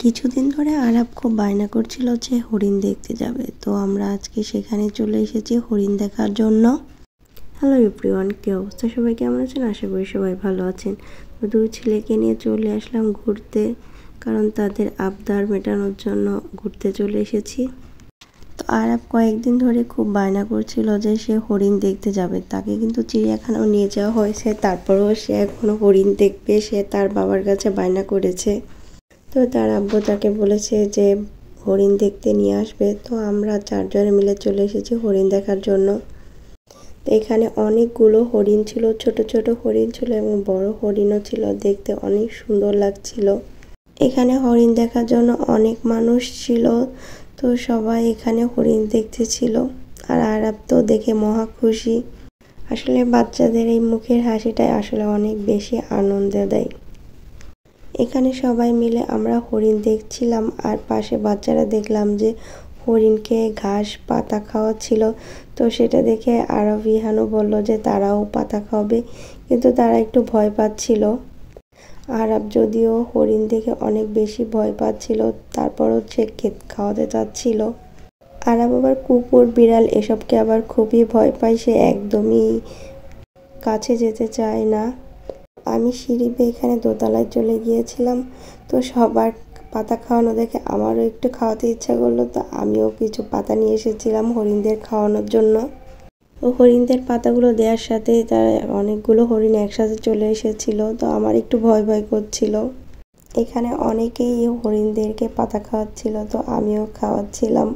কিছুদিন ধরে আরাব খুব বায়না করছিল যে হরিণ দেখতে যাবে, তো আমরা আজকে সেখানে চলে এসেছি হরিণ দেখার জন্য। হ্যালো এভরিওয়ান, কি অবস্থা? সবাই কেমন আছেন? আশা করি সবাই ভালো আছেন। তো দুই ছেলেকে নিয়ে চলে আসলাম ঘুরতে, কারণ তাদের আবদার মেটানোর জন্য ঘুরতে চলে এসেছি। তো আরাব কয়েকদিন ধরে খুব বায়না করছিল যে সে হরিণ দেখতে যাবে। তাকে কিন্তু চিড়িয়াখানাও নিয়ে যাওয়া হয়েছে, তারপরেও সে এখনও হরিণ দেখবে, সে তার বাবার কাছে বায়না করেছে। তো তার আব্বু তাকে বলেছে যে হরিণ দেখতে নিয়ে আসবে। তো আমরা চারজনে মিলে চলে এসেছি হরিণ দেখার জন্য। তো এখানে অনেকগুলো হরিণ ছিল, ছোট ছোট হরিণ ছিল এবং বড় হরিণও ছিল, দেখতে অনেক সুন্দর লাগছিল। এখানে হরিণ দেখার জন্য অনেক মানুষ ছিল, তো সবাই এখানে হরিণ দেখতেছিল। আর আরাব তো দেখে মহা খুশি। আসলে বাচ্চাদের এই মুখের হাসিটাই আসলে অনেক বেশি আনন্দ দেয়। এখানে সবাই মিলে আমরা হরিণ দেখছিলাম, আর পাশে বাচ্চারা দেখলাম যে হরিণকে ঘাস পাতা খাওয়াচ্ছিল। তো সেটা দেখে আরব ইহানও বলল যে তারাও পাতা খাবে, কিন্তু তারা একটু ভয় পাচ্ছিল। আরব যদিও হরিণ দেখে অনেক বেশি ভয় পাচ্ছিল, তারপরও সে খাওয়াতে চাচ্ছিল। আরব আবার কুকুর বিড়াল এসবকে আবার খুবই ভয় পায়, সে একদমই কাছে যেতে চায় না। আমি সিঁড়ি বেয়ে এখানে দোতলায় চলে গিয়েছিলাম, তো সবার পাতা খাওয়ানো দেখে আমারও একটু খাওয়াতে ইচ্ছা করলো, তো আমিও কিছু পাতা নিয়ে এসেছিলাম হরিণদের খাওয়ানোর জন্য। তো হরিণদের পাতাগুলো দেওয়ার সাথেই তার অনেকগুলো হরিণ একসাথে চলে এসেছিল, তো আমার একটু ভয় ভয় করছিল। এখানে অনেকেই হরিণদেরকে পাতা খাওয়াচ্ছিল, তো আমিও খাওয়াচ্ছিলাম।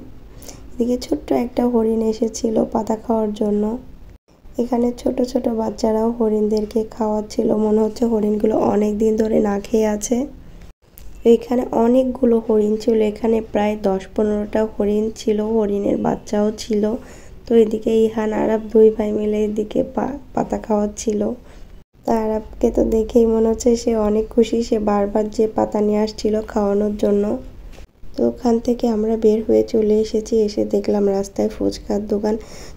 এদিকে ছোট্ট একটা হরিণ এসেছিল পাতা খাওয়ার জন্য। এখানে ছোট ছোট বাচ্চারাও হরিণদেরকে খাওয়াচ্ছিল, মনে হচ্ছে হরিণগুলো অনেক দিন ধরে না খেয়ে আছে। এখানে অনেকগুলো হরিণ ছিল, এখানে প্রায় 10-15টা হরিণ ছিল, হরিণের বাচ্চাও ছিল। তো এদিকে ইহান আরাব দুই ভাই মিলে এদিকে পাতা খাওয়াচ্ছিল। আরাবকে তো দেখেই মনে হচ্ছে সে অনেক খুশি, সে বারবার যে পাতা নিয়ে আসছিল খাওয়ানোর জন্য। তো ওখান থেকে আমরা বের হয়ে চলে এসেছি, এসে দেখলাম রাস্তায় ফুচকার দোকান।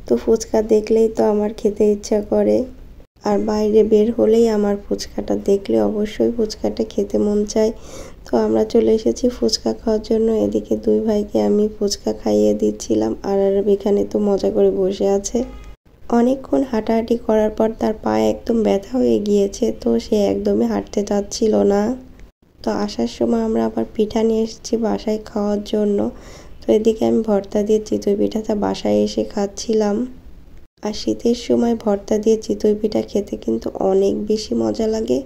তো ফুচকা দেখলেই তো আমার খেতে ইচ্ছা করে, আর বাইরে বের হলেই আমার ফুচকাটা দেখলে অবশ্যই ফুচকাটা খেতে মন চায়। তো আমরা চলে এসেছি ফুচকা খাওয়ার জন্য। এদিকে দুই ভাইকে আমি ফুচকা খাইয়ে দিচ্ছিলাম, আর আরব এখানে তো মজা করে বসে আছে। অনেকক্ষণ হাঁটাহাঁটি করার পর তার পায়ে একদম ব্যথা হয়ে গিয়েছে, তো সে একদমই হাঁটতে চাচ্ছিল না। তো আসার সময় আমরা আবার পিঠা নিয়ে এসেছি বাসায় খাওয়ার জন্য। তো এদিকে আমি ভর্তা দিয়ে চিতই পিঠাটা বাসায় এসে খাচ্ছিলাম। আর শীতের সময় ভর্তা দিয়ে চিতই পিঠা খেতে কিন্তু অনেক বেশি মজা লাগে।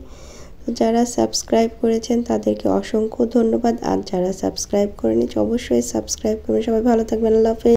তো যারা সাবস্ক্রাইব করেছেন তাদেরকে অসংখ্য ধন্যবাদ, আর যারা সাবস্ক্রাইব করেনি অবশ্যই সাবস্ক্রাইব করবেন। সবাই ভালো থাকবেন, আল্লাহ হাফেজ।